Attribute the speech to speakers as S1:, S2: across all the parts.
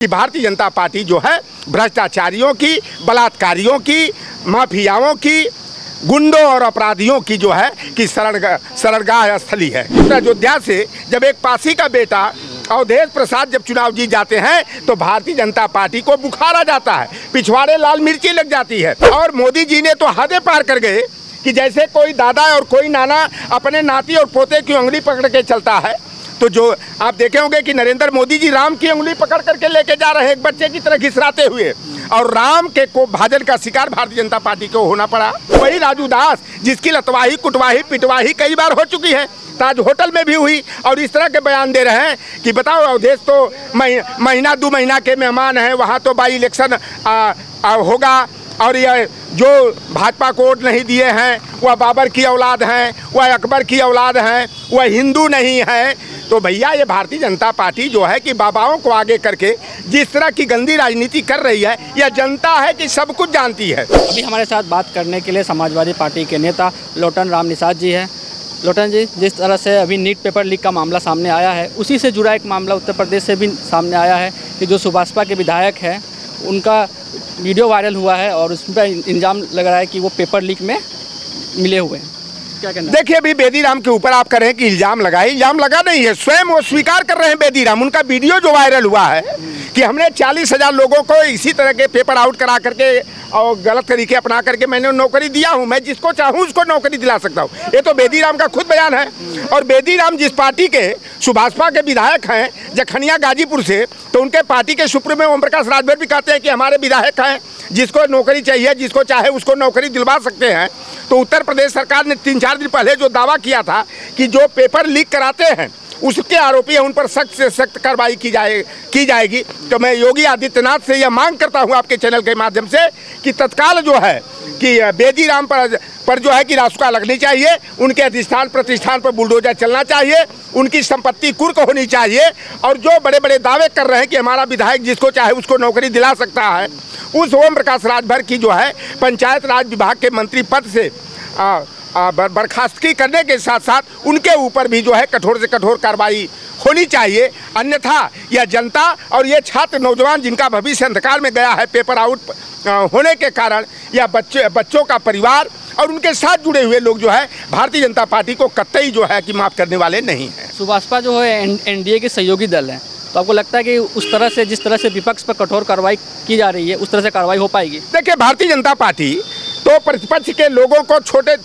S1: कि भारतीय जनता पार्टी जो है भ्रष्टाचारियों की, बलात्कारियों की, माफियाओं की, गुंडों और अपराधियों की जो है कि शरणगाह स्थली है। अयोध्या से जब एक पासी का बेटा अवधेश प्रसाद जब चुनाव जीत जाते हैं तो भारतीय जनता पार्टी को बुखार आ जाता है, पिछवाड़े लाल मिर्ची लग जाती है। और मोदी जी ने तो हदें पार कर गए कि जैसे कोई दादा और कोई नाना अपने नाती और पोते की उंगली पकड़ के चलता है, तो जो आप देखे होंगे कि नरेंद्र मोदी जी राम की उंगली पकड़ करके लेके जा रहे हैं एक बच्चे की तरह घिसराते हुए, और राम के को भाजन का शिकार भारतीय जनता पार्टी को होना पड़ा। वही राजू दास जिसकी लतवाही, कुटवाही, पिटवाही कई बार हो चुकी है, ताज होटल में भी हुई, और इस तरह के बयान दे रहे हैं कि बताओ अवधेश तो महीना 2 महीना के मेहमान हैं, वहाँ तो बाई इलेक्शन होगा, और यह जो भाजपा को वोट नहीं दिए हैं वह बाबर की औलाद हैं, वह अकबर की औलाद हैं, वह हिंदू नहीं है। तो भैया ये भारतीय जनता पार्टी जो है कि बाबाओं को आगे करके जिस तरह की गंदी राजनीति कर रही है, यह जनता है कि सब कुछ जानती है।
S2: अभी हमारे साथ बात करने के लिए समाजवादी पार्टी के नेता लोटन राम निषाद जी हैं। लोटन जी, जिस तरह से अभी नीट पेपर लीक का मामला सामने आया है, उसी से जुड़ा एक मामला उत्तर प्रदेश से भी सामने आया है कि जो सुभाषपा के विधायक हैं उनका वीडियो वायरल हुआ है और उस पर इल्ज़ाम लग रहा है कि वो पेपर लीक में मिले हुए हैं। क्या कहना? देखिए,
S1: अभी बेदीराम के ऊपर आप कह रहे हैं कि इल्ज़ाम लगाए, इल्ज़ाम लगा नहीं है, स्वयं वो स्वीकार कर रहे हैं बेदीराम। उनका वीडियो जो वायरल हुआ है कि हमने 40,000 लोगों को इसी तरह के पेपर आउट करा करके और गलत तरीके अपना करके मैंने नौकरी दिया हूं, मैं जिसको चाहूं उसको नौकरी दिला सकता हूं, ये तो बेदीराम का खुद बयान है। और बेदीराम जिस पार्टी के सुभाषपा के विधायक हैं जखनिया गाजीपुर से, तो उनके पार्टी के सुप्रीमो ओम प्रकाश राजभर भी कहते हैं कि हमारे विधायक हैं, जिसको नौकरी चाहिए, जिसको चाहे उसको नौकरी दिलवा सकते हैं। तो उत्तर प्रदेश सरकार ने 3-4 दिन पहले जो दावा किया था कि जो पेपर लीक कराते हैं उसके आरोपी है, उन पर सख्त से सख्त कार्रवाई की जाएगी। तो मैं योगी आदित्यनाथ से यह मांग करता हूं आपके चैनल के माध्यम से कि तत्काल जो है कि बेदीराम पर जो है कि रासुका लगनी चाहिए, उनके अधिष्ठान प्रतिष्ठान पर बुलडोजर चलना चाहिए, उनकी संपत्ति कुर्क होनी चाहिए, और जो बड़े बड़े दावे कर रहे हैं कि हमारा विधायक जिसको चाहे उसको नौकरी दिला सकता है, उस ओम प्रकाश राजभर की जो है पंचायत राज विभाग के मंत्री पद से बर्खास्तगी करने के साथ साथ उनके ऊपर भी जो है कठोर से कठोर कार्रवाई होनी चाहिए। अन्यथा यह जनता और ये छात्र नौजवान जिनका भविष्य अंधकार में गया है पेपर आउट होने के कारण, या बच्चों का परिवार और उनके साथ जुड़े हुए लोग जो है भारतीय जनता पार्टी को कतई जो है कि माफ़ करने वाले नहीं हैं।
S2: सुभाषपा जो है एनडीए के सहयोगी दल है, तो आपको लगता है कि उस तरह से जिस तरह से विपक्ष पर कठोर कार्रवाई की जा रही है उस तरह से कार्रवाई हो पाएगी?
S1: देखिए, भारतीय जनता पार्टी तो प्रतिपक्ष के लोगों को छोटे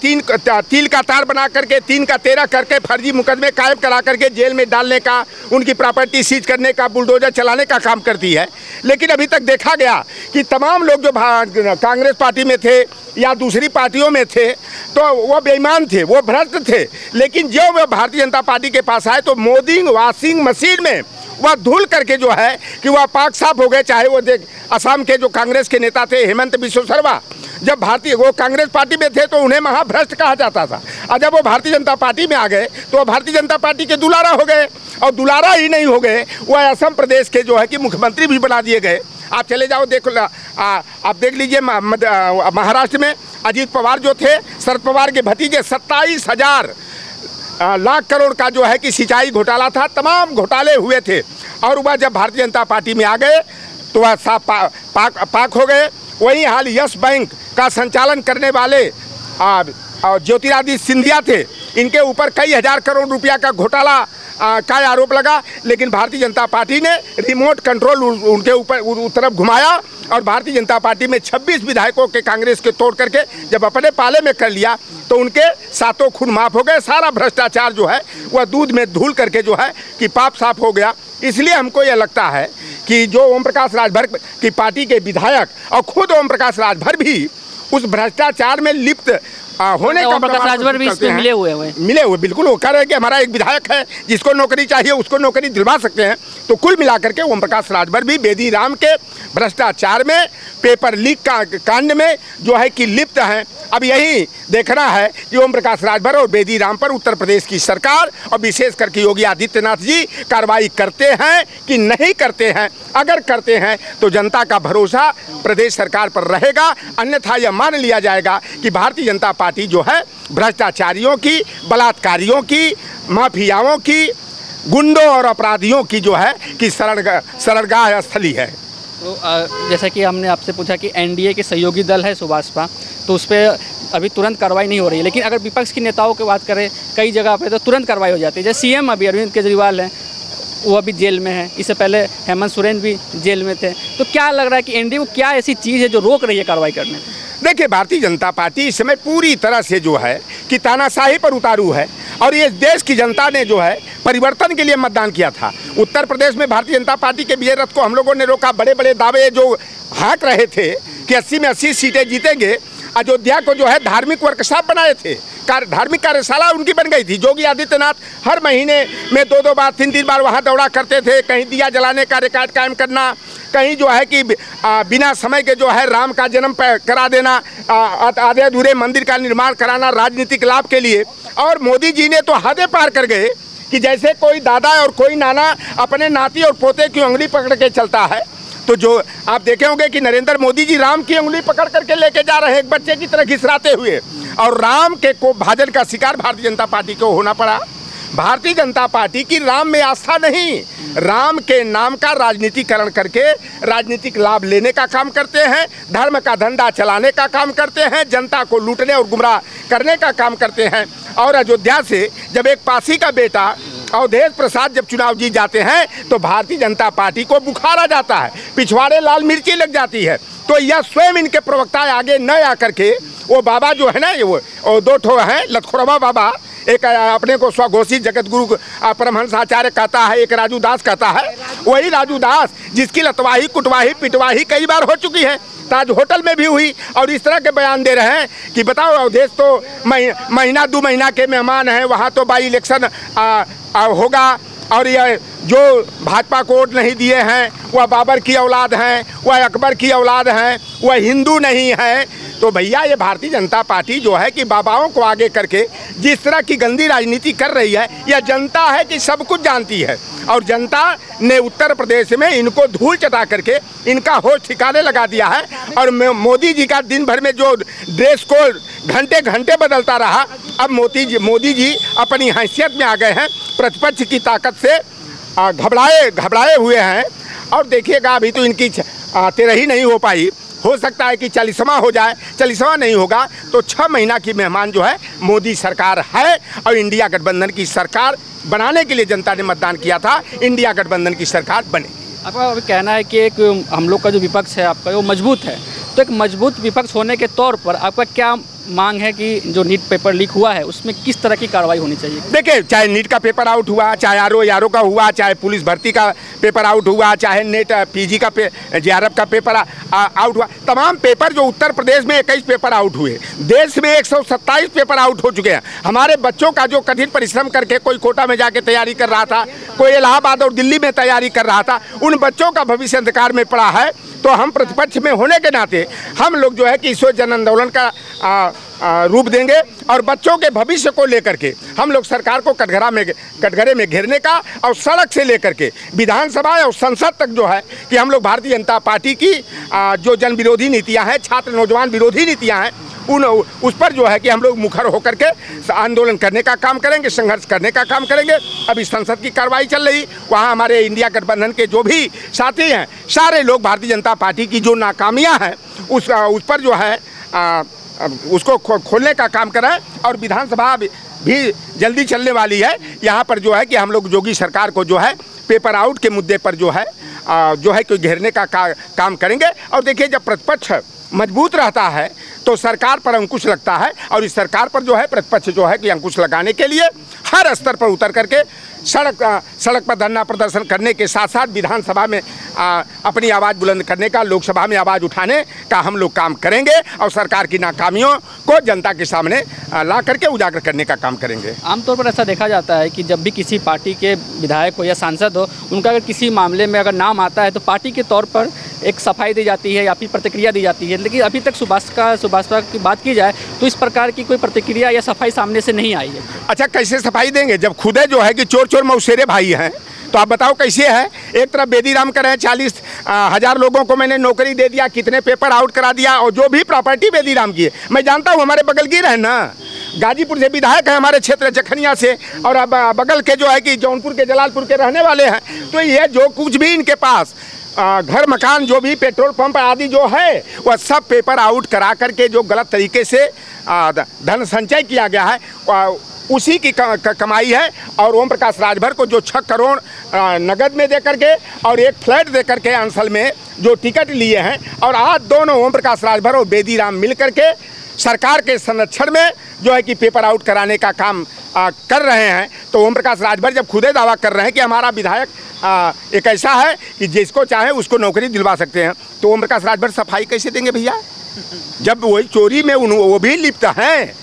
S1: तिल का तार बना करके 3 का 13 करके फर्जी मुकदमे कायम करा करके जेल में डालने का, उनकी प्रॉपर्टी सीज करने का, बुलडोजर चलाने का काम करती है। लेकिन अभी तक देखा गया कि तमाम लोग जो कांग्रेस पार्टी में थे या दूसरी पार्टियों में थे तो वो बेईमान थे, वो भ्रष्ट थे, लेकिन जो वह भारतीय जनता पार्टी के पास आए तो मोदी वॉशिंग मशीन में वह धुल करके जो है कि वह पाक साफ हो गए। चाहे वो देख असम के जो कांग्रेस के नेता थे हेमंत बिस्व शर्मा, जब वो कांग्रेस पार्टी में थे तो उन्हें महाभ्रष्ट कहा जाता था, और जब वो भारतीय जनता पार्टी में आ गए तो वो भारतीय जनता पार्टी के दुलारा हो गए, और दुलारा ही नहीं हो गए, वह असम प्रदेश के जो है कि मुख्यमंत्री भी बना दिए गए। आप चले जाओ आप देख लीजिए महाराष्ट्र में अजीत पवार जो थे, शरद पवार के भतीजे, 27,000 लाख करोड़ का जो है कि सिंचाई घोटाला था, तमाम घोटाले हुए थे, और वह जब भारतीय जनता पार्टी में आ गए तो वह साफ पाक हो गए। वही हाल यस बैंक का संचालन करने वाले ज्योतिरादित्य सिंधिया थे, इनके ऊपर कई हजार करोड़ रुपया का घोटाला का आरोप लगा, लेकिन भारतीय जनता पार्टी ने रिमोट कंट्रोल उनके ऊपर उस तरफ घुमाया, और भारतीय जनता पार्टी में 26 विधायकों के कांग्रेस के तोड़ करके जब अपने पाले में कर लिया तो उनके 7 खून माफ़ हो गए। सारा भ्रष्टाचार जो है वह दूध में धुल करके जो है कि पाप साफ हो गया। इसलिए हमको यह लगता है कि जो ओम प्रकाश राजभर की पार्टी के विधायक और खुद ओम प्रकाश राजभर भी उस भ्रष्टाचार में लिप्त होने का
S2: प्रकाश राजभर भी इसमें मिले हुए
S1: बिल्कुल। वो कह रहे हैं कि हमारा एक विधायक है, जिसको नौकरी चाहिए उसको नौकरी दिलवा सकते हैं। तो कुल मिलाकर के ओम प्रकाश राजभर भी बेदीराम के भ्रष्टाचार में, पेपर लीक का कांड में जो है कि लिप्त हैं। अब यही देखना है कि ओम प्रकाश राजभर और बेदीराम पर उत्तर प्रदेश की सरकार और विशेष करके योगी आदित्यनाथ जी कार्रवाई करते हैं कि नहीं करते हैं। अगर करते हैं तो जनता का भरोसा प्रदेश सरकार पर रहेगा, अन्यथा यह मान लिया जाएगा कि भारतीय जनता पार्टी जो है भ्रष्टाचारियों की, बलात्कारियों की, माफियाओं की, गुंडों और अपराधियों की जो है कि शरणगाह स्थली है।
S2: तो जैसा कि हमने आपसे पूछा कि एनडीए के सहयोगी दल है सुभाषपा, तो उस पर अभी तुरंत कार्रवाई नहीं हो रही है, लेकिन अगर विपक्ष के नेताओं की बात करें कई जगह पे तो तुरंत कार्रवाई हो जाती है। जैसे सीएम अभी अरविंद केजरीवाल हैं, वो अभी जेल में है, इससे पहले हेमंत सोरेन भी जेल में थे। तो क्या लग रहा है कि एनडीए को क्या ऐसी चीज़ है जो रोक रही है कार्रवाई करने से?
S1: देखिए, भारतीय जनता पार्टी इस समय पूरी तरह से जो है कि तानाशाही पर उतारू है और ये देश की जनता ने जो है परिवर्तन के लिए मतदान किया था। उत्तर प्रदेश में भारतीय जनता पार्टी के विजय रथ को हम लोगों ने रोका। बड़े बड़े दावे जो हाँक रहे थे कि 80 में 80 सीटें जीतेंगे। अयोध्या को जो है धार्मिक वर्कशॉप बनाए थे, धार्मिक कार्यशाला उनकी बन गई थी। योगी आदित्यनाथ हर महीने में 2-2 बार 3-3 बार वहाँ दौड़ा करते थे। कहीं दिया जलाने का रिकॉर्ड कायम करना, कहीं जो है कि बिना समय के जो है राम का जन्म करा देना, आधे अधूरे मंदिर का निर्माण कराना राजनीतिक लाभ के लिए। और मोदी जी ने तो हदें पार कर गए कि जैसे कोई दादा और कोई नाना अपने नाती और पोते की उंगली पकड़ के चलता है, तो जो आप देखे होंगे कि नरेंद्र मोदी जी राम की उंगली पकड़ करके लेके जा रहे हैं एक बच्चे की तरह घिसराते हुए, और राम के को भाजन का शिकार भारतीय जनता पार्टी को होना पड़ा। भारतीय जनता पार्टी की राम में आस्था नहीं, राम के नाम का राजनीतिकरण करके राजनीतिक लाभ लेने का काम करते हैं, धर्म का धंधा चलाने का काम करते हैं, जनता को लूटने और गुमराह करने का काम करते हैं। और अयोध्या से जब एक पासी का बेटा अवधेश प्रसाद जब चुनाव जीत जाते हैं तो भारतीय जनता पार्टी को बुखार आ जाता है, पिछवाड़े लाल मिर्ची लग जाती है। तो यह स्वयं इनके प्रवक्ता आगे न आकर के वो बाबा जो है ना, वो 2 ठो हैं लतखोरवा बाबा, एक अपने को स्वघोषित जगत गुरु परमहंस आचार्य कहता है, एक राजू दास कहता है। वही राजू दास जिसकी लतवाही कुटवाही पिटवाही कई बार हो चुकी है, ताज होटल में भी हुई, और इस तरह के बयान दे रहे हैं कि बताओ अवधेश तो महीना 2 महीना के मेहमान हैं, वहाँ तो बाई इलेक्शन होगा, और यह जो भाजपा को वोट नहीं दिए हैं वह बाबर की औलाद हैं, वह अकबर की औलाद हैं, वह हिंदू नहीं है। तो भैया ये भारतीय जनता पार्टी जो है कि बाबाओं को आगे करके जिस तरह की गंदी राजनीति कर रही है, यह जनता है कि सब कुछ जानती है, और जनता ने उत्तर प्रदेश में इनको धूल चटा करके इनका होश ठिकाने लगा दिया है। और मोदी जी का दिन भर में जो ड्रेस कोड घंटे घंटे बदलता रहा, अब मोदी जी अपनी हैसियत में आ गए हैं, प्रतिपक्ष की ताकत से घबराए हुए हैं। और देखिएगा अभी तो इनकी 13 नहीं हो पाई, हो सकता है कि 40वां हो जाए। 40वां नहीं होगा तो 6 महीना की मेहमान जो है मोदी सरकार है, और इंडिया गठबंधन की सरकार बनाने के लिए जनता ने मतदान किया था, इंडिया गठबंधन की सरकार बने।
S2: आपका अभी कहना है कि एक हम लोग का जो विपक्ष है आपका वो मजबूत है, तो एक मजबूत विपक्ष होने के तौर पर आपका क्या मांग है कि जो नीट पेपर लीक हुआ है उसमें किस तरह की कार्रवाई होनी चाहिए?
S1: देखिए, चाहे नीट का पेपर आउट हुआ, चाहे आरओ का हुआ, चाहे पुलिस भर्ती का पेपर आउट हुआ, चाहे नेट पीजी का जेआरएफ का पेपर आउट हुआ, तमाम पेपर जो उत्तर प्रदेश में 21 पेपर आउट हुए, देश में 127 पेपर आउट हो चुके हैं। हमारे बच्चों का जो कठिन परिश्रम करके कोई कोटा में जाके तैयारी कर रहा था, कोई इलाहाबाद और दिल्ली में तैयारी कर रहा था, उन बच्चों का भविष्य अंधकार में पड़ा है। तो हम प्रतिपक्ष में होने के नाते हम लोग जो है कि इस जन आंदोलन का रूप देंगे, और बच्चों के भविष्य को लेकर के हम लोग सरकार को कटघरे में घेरने का, और सड़क से लेकर के विधानसभा और संसद तक जो है कि हम लोग भारतीय जनता पार्टी की जो जन विरोधी नीतियां हैं, छात्र नौजवान विरोधी नीतियां हैं, उस पर जो है कि हम लोग मुखर होकर के आंदोलन करने का काम करेंगे, संघर्ष करने का काम करेंगे। अभी संसद की कार्रवाई चल रही, वहाँ हमारे इंडिया गठबंधन के जो भी साथी हैं सारे लोग भारतीय जनता पार्टी की जो नाकामियाँ हैं उस पर जो है उसको खोलने का काम करें। और विधानसभा भी जल्दी चलने वाली है, यहाँ पर जो है कि हम लोग योगी सरकार को जो है पेपर आउट के मुद्दे पर जो है कि घेरने का काम करेंगे। और देखिए, जब प्रतिपक्ष मजबूत रहता है तो सरकार पर अंकुश लगता है, और इस सरकार पर जो है प्रतिपक्ष जो है कि अंकुश लगाने के लिए हर स्तर पर उतर करके सड़क पर धरना प्रदर्शन करने के साथ साथ विधानसभा में अपनी आवाज़ बुलंद करने का, लोकसभा में आवाज़ उठाने का हम लोग काम करेंगे, और सरकार की नाकामियों को जनता के सामने ला करके उजागर करने का काम करेंगे।
S2: आमतौर पर ऐसा देखा जाता है कि जब भी किसी पार्टी के विधायक हो या सांसद हो, उनका अगर किसी मामले में अगर नाम आता है तो पार्टी के तौर पर एक सफाई दी जाती है या फिर प्रतिक्रिया दी जाती है, लेकिन अभी तक सुभाषपा की बात की जाए तो इस प्रकार की कोई प्रतिक्रिया या सफाई सामने से नहीं आई है।
S1: अच्छा, कैसे सफाई देंगे जब खुदे जो है कि चोर मौसेरे भाई हैं? तो आप बताओ कैसे है? एक तरफ बेदीराम कर रहे हैं, 40,000 लोगों को मैंने नौकरी दे दिया, कितने पेपर आउट करा दिया, और जो भी प्रॉपर्टी बेदीराम की है मैं जानता हूँ, हमारे बगल की है ना, गाजीपुर से विधायक है हमारे क्षेत्र जखनिया से, और अब बगल के जो है कि जौनपुर के जलालपुर के रहने वाले हैं। तो ये जो कुछ भी इनके पास घर मकान जो भी पेट्रोल पंप आदि जो है वह सब पेपर आउट करा करके जो गलत तरीके से धन संचय किया गया है उसी की कमाई है। और ओम प्रकाश राजभर को जो 6 करोड़ नगद में दे करके और एक फ्लैट दे करके अंसल में जो टिकट लिए हैं, और आज दोनों ओम प्रकाश राजभर और बेदी राम मिल करके सरकार के संरक्षण में जो है कि पेपर आउट कराने का काम कर रहे हैं। तो ओम प्रकाश राजभर जब खुदे दावा कर रहे हैं कि हमारा विधायक एक ऐसा है कि जिसको चाहे उसको नौकरी दिलवा सकते हैं, तो ओम प्रकाश राजभर सफाई कैसे देंगे भैया? जब वही चोरी में वो भी लिप्त हैं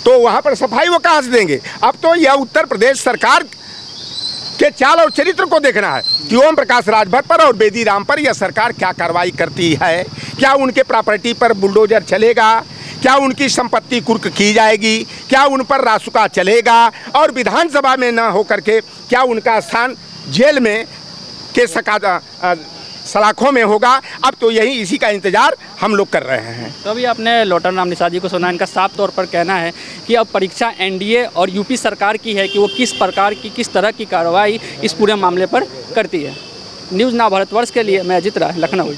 S1: तो वहाँ पर सफाई वो कहाँ से देंगे? अब तो यह उत्तर प्रदेश सरकार के चाल और चरित्र को देखना है कि ओम प्रकाश राजभर पर और बेदी राम पर यह सरकार क्या कार्रवाई करती है। क्या उनके प्रॉपर्टी पर बुलडोजर चलेगा? क्या उनकी संपत्ति कुर्क की जाएगी? क्या उन पर रासुका चलेगा? और विधानसभा में न होकर के क्या उनका स्थान जेल में के सलाखों में होगा? अब तो यही इसी का इंतजार हम लोग कर रहे हैं।
S2: तो अभी आपने लोटन राम निषाद जी को सुना, इनका साफ तौर पर कहना है कि अब परीक्षा एनडीए और यूपी सरकार की है कि वो किस प्रकार की किस तरह की कार्रवाई इस पूरे मामले पर करती है। न्यूज़ नाउ भारतवर्ष के लिए मैं अजित राय, लखनऊ।